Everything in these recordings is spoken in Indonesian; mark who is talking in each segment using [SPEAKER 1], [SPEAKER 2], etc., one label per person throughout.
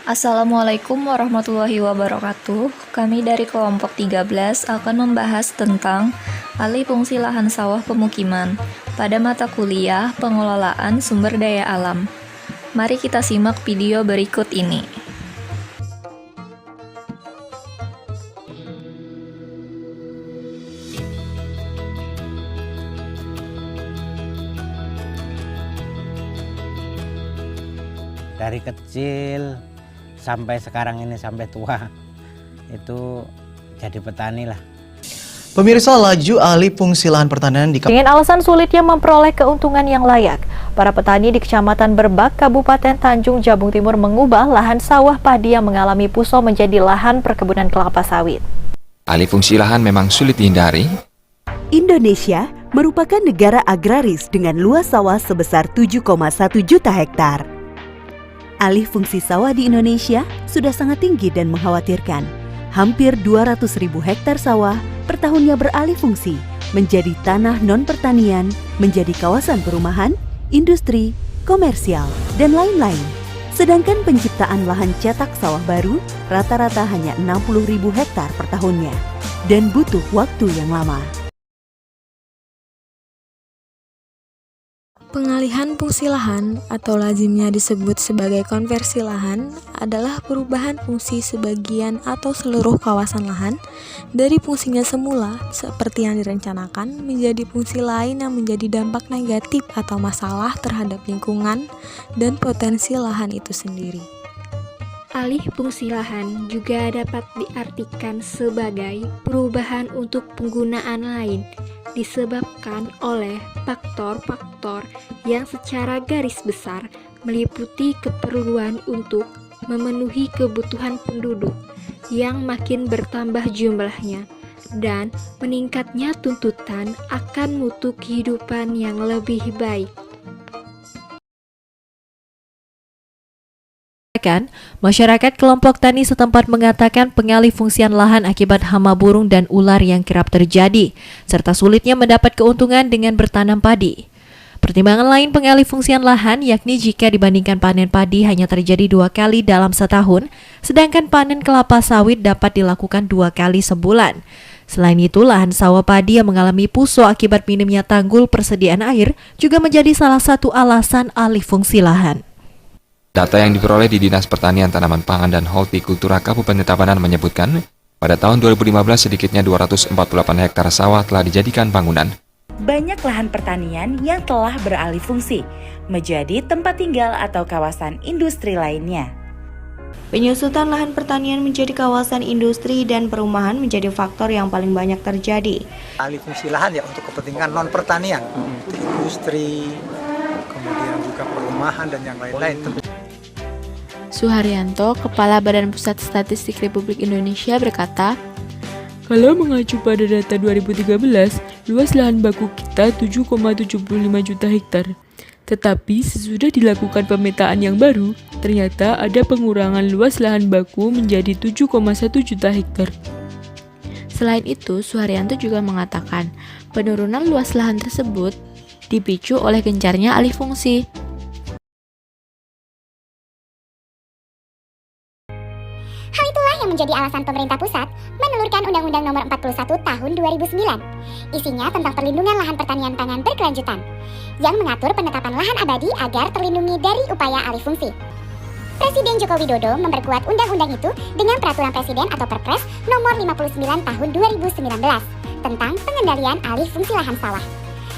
[SPEAKER 1] Assalamualaikum warahmatullahi wabarakatuh. Kami dari kelompok 13 akan membahas tentang alih fungsi lahan sawah pemukiman pada mata kuliah pengelolaan sumber daya alam. Mari kita simak video berikut ini.
[SPEAKER 2] Dari kecil sampai sekarang ini, sampai tua, itu jadi petani lah.
[SPEAKER 3] Pemirsa, laju alih fungsi lahan pertanian di
[SPEAKER 4] Dengan alasan sulitnya memperoleh keuntungan yang layak, para petani di Kecamatan Berbak, Kabupaten Tanjung Jabung Timur mengubah lahan sawah padi yang mengalami puso menjadi lahan perkebunan kelapa sawit.
[SPEAKER 5] Alih fungsi lahan memang sulit dihindari.
[SPEAKER 6] Indonesia merupakan negara agraris dengan luas sawah sebesar 7,1 juta hektar. Alih fungsi sawah di Indonesia sudah sangat tinggi dan mengkhawatirkan. Hampir 200.000 hektar sawah per tahunnya beralih fungsi menjadi tanah non-pertanian, menjadi kawasan perumahan, industri, komersial, dan lain-lain. Sedangkan penciptaan lahan cetak sawah baru rata-rata hanya 60.000 hektar per tahunnya dan butuh waktu yang lama.
[SPEAKER 7] Pengalihan fungsi lahan atau lazimnya disebut sebagai konversi lahan adalah perubahan fungsi sebagian atau seluruh kawasan lahan dari fungsinya semula seperti yang direncanakan menjadi fungsi lain yang menjadi dampak negatif atau masalah terhadap lingkungan dan potensi lahan itu sendiri.
[SPEAKER 8] Alih fungsi lahan juga dapat diartikan sebagai perubahan untuk penggunaan lain disebabkan oleh faktor-faktor yang secara garis besar meliputi keperluan untuk memenuhi kebutuhan penduduk yang makin bertambah jumlahnya dan meningkatnya tuntutan akan mutu kehidupan yang lebih baik.
[SPEAKER 4] Masyarakat kelompok tani setempat mengatakan pengalih fungsian lahan akibat hama burung dan ular yang kerap terjadi, serta sulitnya mendapat keuntungan dengan bertanam padi. Pertimbangan lain pengalih fungsian lahan yakni jika dibandingkan panen padi hanya terjadi 2 kali dalam setahun, sedangkan panen kelapa sawit dapat dilakukan 2 kali sebulan. Selain itu, lahan sawah padi yang mengalami puso akibat minimnya tanggul persediaan air juga menjadi salah satu alasan alih fungsi lahan.
[SPEAKER 5] Data yang diperoleh di Dinas Pertanian Tanaman Pangan dan Hortikultura Kabupaten Tabanan menyebutkan, pada tahun 2015 sedikitnya 248 hektar sawah telah dijadikan bangunan.
[SPEAKER 9] Banyak lahan pertanian yang telah beralih fungsi menjadi tempat tinggal atau kawasan industri lainnya.
[SPEAKER 10] Penyusutan lahan pertanian menjadi kawasan industri dan perumahan menjadi faktor yang paling banyak terjadi.
[SPEAKER 11] Alih fungsi lahan ya untuk kepentingan non pertanian, industri, kemudian juga perumahan dan yang lain-lain.
[SPEAKER 7] Suharyanto, Kepala Badan Pusat Statistik Republik Indonesia berkata, kalau mengacu pada data 2013, luas lahan baku kita 7,75 juta hektar. Tetapi sesudah dilakukan pemetaan yang baru, ternyata ada pengurangan luas lahan baku menjadi 7,1 juta hektar. Selain itu, Suharyanto juga mengatakan, penurunan luas lahan tersebut dipicu oleh gencarnya alih fungsi.
[SPEAKER 12] Hal itulah yang menjadi alasan pemerintah pusat menelurkan Undang-Undang Nomor 41 Tahun 2009. Isinya tentang perlindungan lahan pertanian pangan berkelanjutan, yang mengatur penetapan lahan abadi agar terlindungi dari upaya alih fungsi. Presiden Joko Widodo memperkuat undang-undang itu dengan Peraturan Presiden atau Perpres Nomor 59 Tahun 2019 tentang pengendalian alih fungsi lahan sawah.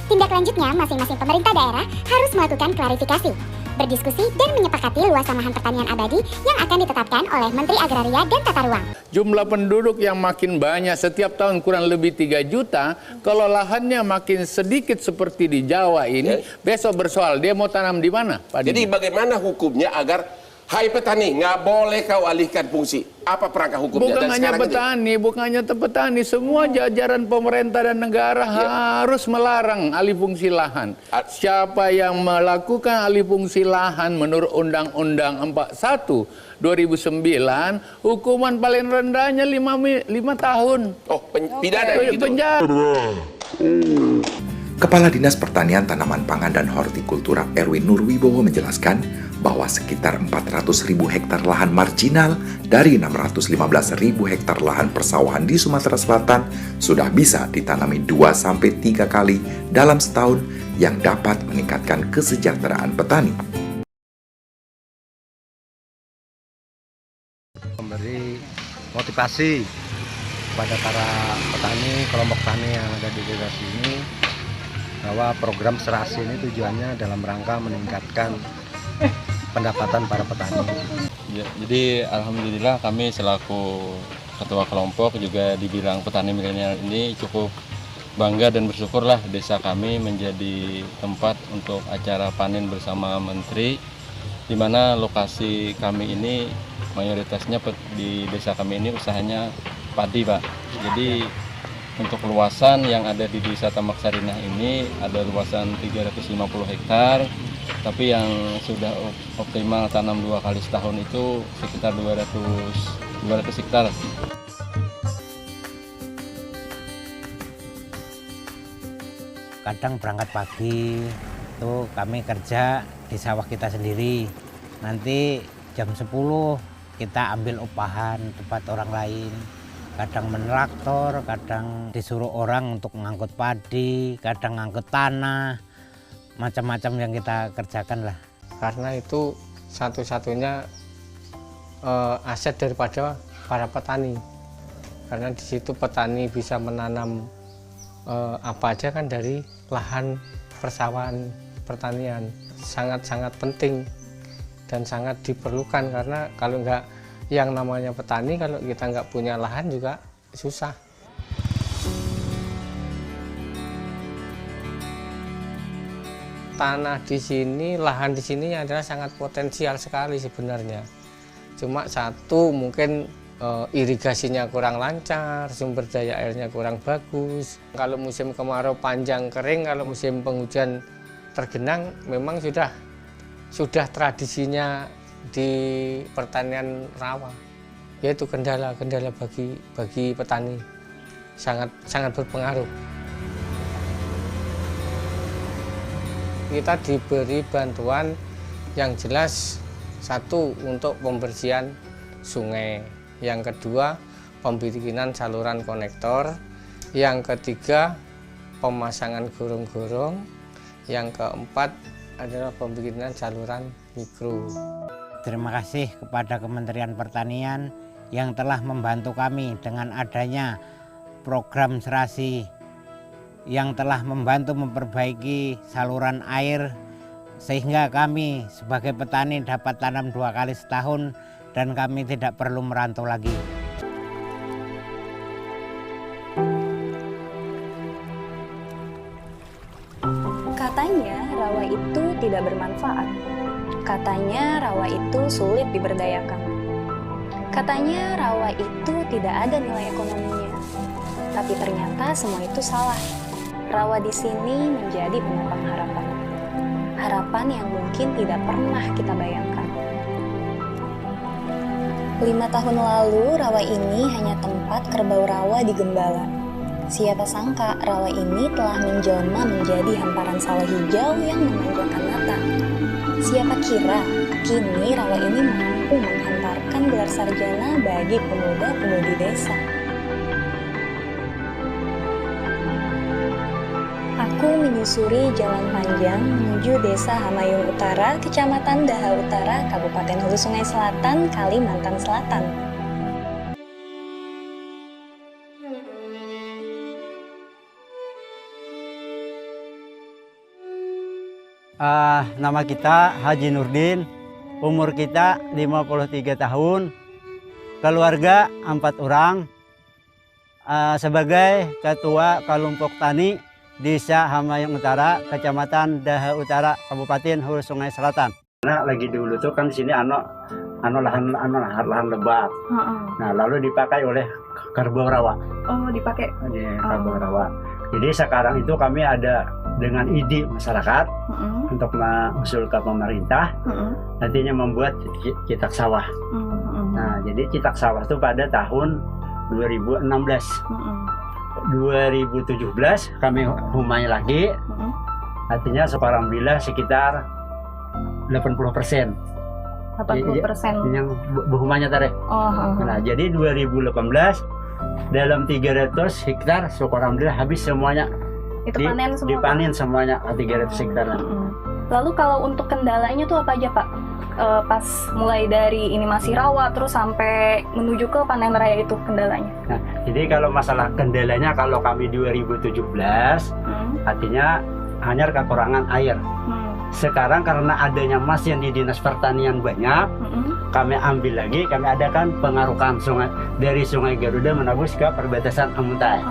[SPEAKER 12] Tindak lanjutnya, masing-masing pemerintah daerah harus melakukan klarifikasi, berdiskusi dan menyepakati luasan lahan pertanian abadi yang akan ditetapkan oleh Menteri Agraria dan Tata Ruang.
[SPEAKER 13] Jumlah penduduk yang makin banyak setiap tahun kurang lebih 3 juta, kalau lahannya makin sedikit seperti di Jawa ini, besok bersoal dia mau tanam di mana?
[SPEAKER 14] Jadi bagaimana hukumnya agar hai petani, nggak boleh kau alihkan fungsi? Apa perangkat hukumnya?
[SPEAKER 13] Bukan hanya petani, bukan hanya petani, semua jajaran pemerintah dan negara harus melarang alih fungsi lahan. Siapa yang melakukan alih fungsi lahan menurut Undang-Undang 41 2009, hukuman paling rendahnya 5 tahun.
[SPEAKER 14] Oh, pidana gitu.
[SPEAKER 13] Penjara.
[SPEAKER 15] Kepala Dinas Pertanian Tanaman Pangan dan Hortikultura Erwin Nurwibowo menjelaskan, bahwa sekitar 400.000 hektar lahan marginal dari 615.000 hektar lahan persawahan di Sumatera Selatan sudah bisa ditanami 2-3 kali dalam setahun yang dapat meningkatkan kesejahteraan petani.
[SPEAKER 16] Memberi motivasi kepada para petani, kelompok tani yang ada di desa sini, bahwa program serasi ini tujuannya dalam rangka meningkatkan pendapatan para petani.
[SPEAKER 17] Ya, jadi alhamdulillah kami selaku ketua kelompok juga dibilang petani milenial ini cukup bangga dan bersyukurlah desa kami menjadi tempat untuk acara panen bersama Menteri, di mana lokasi kami ini mayoritasnya di desa kami ini usahanya padi, Pak. Jadi untuk luasan yang ada di Desa Tambak Sarinah ini ada luasan 350 hektar, tapi yang sudah optimal tanam 2 kali setahun itu sekitar 200 hektar.
[SPEAKER 2] Kadang berangkat pagi, itu kami kerja di sawah kita sendiri. Nanti jam 10 kita ambil upahan tempat orang lain. Kadang menraktor, kadang disuruh orang untuk mengangkut padi, kadang ngangkut tanah, macam-macam yang kita kerjakan lah.
[SPEAKER 18] Karena itu satu-satunya aset daripada para petani. Karena di situ petani bisa menanam apa aja kan dari lahan persawahan pertanian. Sangat-sangat penting dan sangat diperlukan, karena kalau nggak yang namanya petani, kalau kita nggak punya lahan juga susah. Tanah di sini, lahan di sini adalah sangat potensial sekali sebenarnya. Cuma satu, mungkin irigasinya kurang lancar, sumber daya airnya kurang bagus. Kalau musim kemarau panjang kering, kalau musim penghujan tergenang, memang sudah tradisinya di pertanian rawa, yaitu kendala bagi petani, sangat berpengaruh. Kita diberi bantuan yang jelas, satu untuk pembersihan sungai, yang kedua pembikinan saluran konektor, yang ketiga pemasangan gorong-gorong, yang keempat adalah pembikinan saluran mikro.
[SPEAKER 2] Terima kasih kepada Kementerian Pertanian yang telah membantu kami dengan adanya program serasi, yang telah membantu memperbaiki saluran air sehingga kami sebagai petani dapat tanam 2 kali setahun dan kami tidak perlu merantau lagi.
[SPEAKER 19] Katanya rawa itu tidak bermanfaat. Katanya rawa itu sulit diberdayakan. Katanya rawa itu tidak ada nilai ekonominya. Tapi ternyata semua itu salah. Rawa di sini menjadi penopang harapan. Harapan yang mungkin tidak pernah kita bayangkan. 5 tahun lalu, rawa ini hanya tempat kerbau rawa digembala. Siapa sangka rawa ini telah menjelma menjadi hamparan sawah hijau yang memanjakan mata. Siapa kira kini rawa ini mampu menghantarkan gelar sarjana bagi pemuda-pemudi desa. Aku menyusuri jalan panjang menuju Desa Hamayung Utara, Kecamatan Daha Utara, Kabupaten Hulu Sungai Selatan, Kalimantan Selatan.
[SPEAKER 20] Nama kita Haji Nurdin, umur kita 53 tahun, keluarga 4 orang, sebagai Ketua Kelompok Tani Desa Hamayung Utara, Kecamatan Daha Utara, Kabupaten Hulu Sungai Selatan.
[SPEAKER 21] Nah, lagi dulu tuh kan sini lahan lebat. Nah, lalu dipakai oleh kerbau rawa.
[SPEAKER 22] Oh, dipakai.
[SPEAKER 21] Kerbau rawa. Jadi sekarang itu kami ada dengan ide masyarakat untuk mengusul ke pemerintah, nantinya membuat citak sawah. Nah, jadi citak sawah itu pada tahun 2016. 2017 kami humai lagi, artinya alhamdulillah sekitar
[SPEAKER 20] 80%.
[SPEAKER 19] 80%
[SPEAKER 20] yang buhumanya tadi. Nah, jadi 2018 dalam 300 hektar syukur alhamdulillah habis semuanya.
[SPEAKER 19] Itu panen semua.
[SPEAKER 20] Dipanen semuanya 300 hektar.
[SPEAKER 19] Lalu kalau untuk kendalanya tuh apa aja Pak? Pas mulai dari ini masih rawa terus sampai menuju ke panen raya itu kendalanya.
[SPEAKER 20] Nah, jadi kalau masalah kendalanya kalau kami 2017 artinya hanya kekurangan air. Sekarang karena adanya mesin di Dinas Pertanian banyak, kami ambil lagi, kami adakan pengarukan sungai dari Sungai Garuda menembus ke perbatasan Amuntai.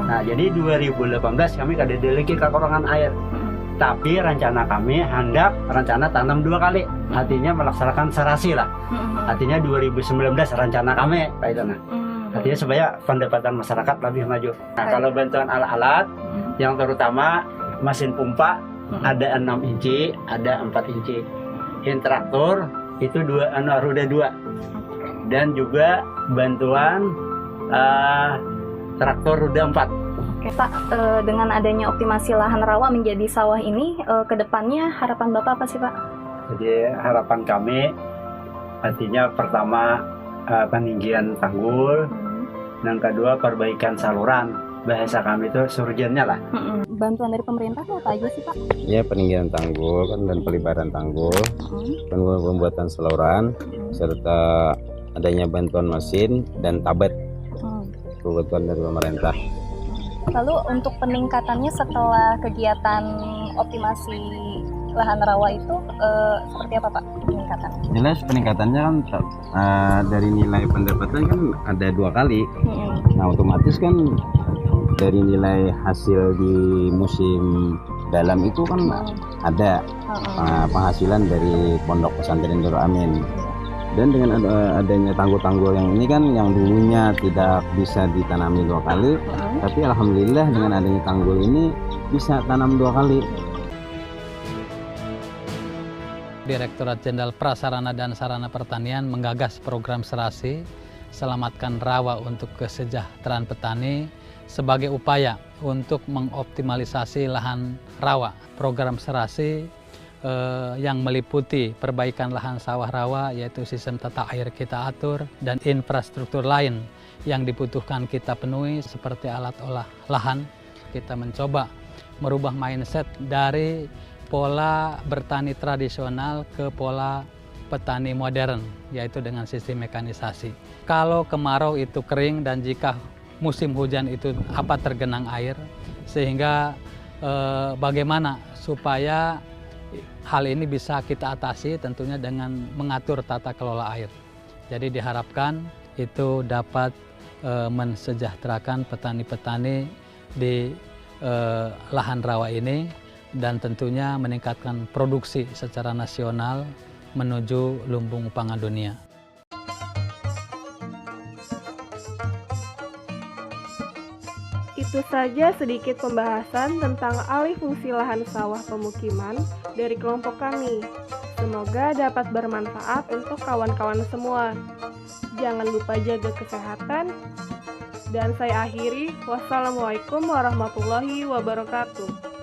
[SPEAKER 20] Nah, jadi 2018 kami kada lagi kekurangan air. Tapi rencana kami hendak rencana tanam 2 kali, artinya melaksanakan serasi lah. Artinya 2019 rencana kami, Pak itu nah. Artinya supaya pendapatan masyarakat lebih maju. Nah, kalau bantuan alat-alat yang terutama mesin pompa ada 6 inci, ada 4 inci. Traktor itu roda 2. Dan juga bantuan traktor roda 4.
[SPEAKER 19] Oke Pak, dengan adanya optimasi lahan rawa menjadi sawah ini, kedepannya harapan Bapak apa sih Pak?
[SPEAKER 20] Jadi harapan kami artinya pertama peninggian tanggul, yang kedua perbaikan saluran, bahasa kami itu surgennya lah.
[SPEAKER 19] Bantuan dari pemerintah apa aja sih Pak?
[SPEAKER 1] Ya, peninggian tanggul kan dan pelebaran tanggul, pembuatan saluran, serta adanya bantuan mesin dan tabet, kebutuhan dari pemerintah.
[SPEAKER 19] Lalu untuk peningkatannya setelah kegiatan optimasi lahan rawa itu seperti apa Pak peningkatan?
[SPEAKER 1] Jelas peningkatannya kan dari nilai pendapatan kan ada 2 kali. Nah, otomatis kan dari nilai hasil di musim dalam itu kan ada penghasilan dari Pondok Pesantren Darul Amin. Dan dengan adanya tanggul-tanggul yang ini kan yang dulunya tidak bisa ditanami 2 kali, tapi alhamdulillah dengan adanya tanggul ini bisa tanam 2 kali.
[SPEAKER 22] Direktorat Jenderal Prasarana dan Sarana Pertanian menggagas program serasi Selamatkan Rawa untuk Kesejahteraan Petani sebagai upaya untuk mengoptimalisasi lahan rawa. Program serasi yang meliputi perbaikan lahan sawah rawa, yaitu sistem tata air kita atur, dan infrastruktur lain yang dibutuhkan kita penuhi seperti alat olah lahan. Kita mencoba merubah mindset dari pola bertani tradisional ke pola petani modern, yaitu dengan sistem mekanisasi. Kalau kemarau itu kering dan jika musim hujan itu tergenang air, sehingga bagaimana supaya hal ini bisa kita atasi tentunya dengan mengatur tata kelola air. Jadi diharapkan itu dapat mensejahterakan petani-petani di lahan rawa ini dan tentunya meningkatkan produksi secara nasional menuju lumbung pangan dunia.
[SPEAKER 23] Itu saja sedikit pembahasan tentang alih fungsi lahan sawah pemukiman dari kelompok kami. Semoga dapat bermanfaat untuk kawan-kawan semua. Jangan lupa jaga kesehatan. Dan saya akhiri, wassalamualaikum warahmatullahi wabarakatuh.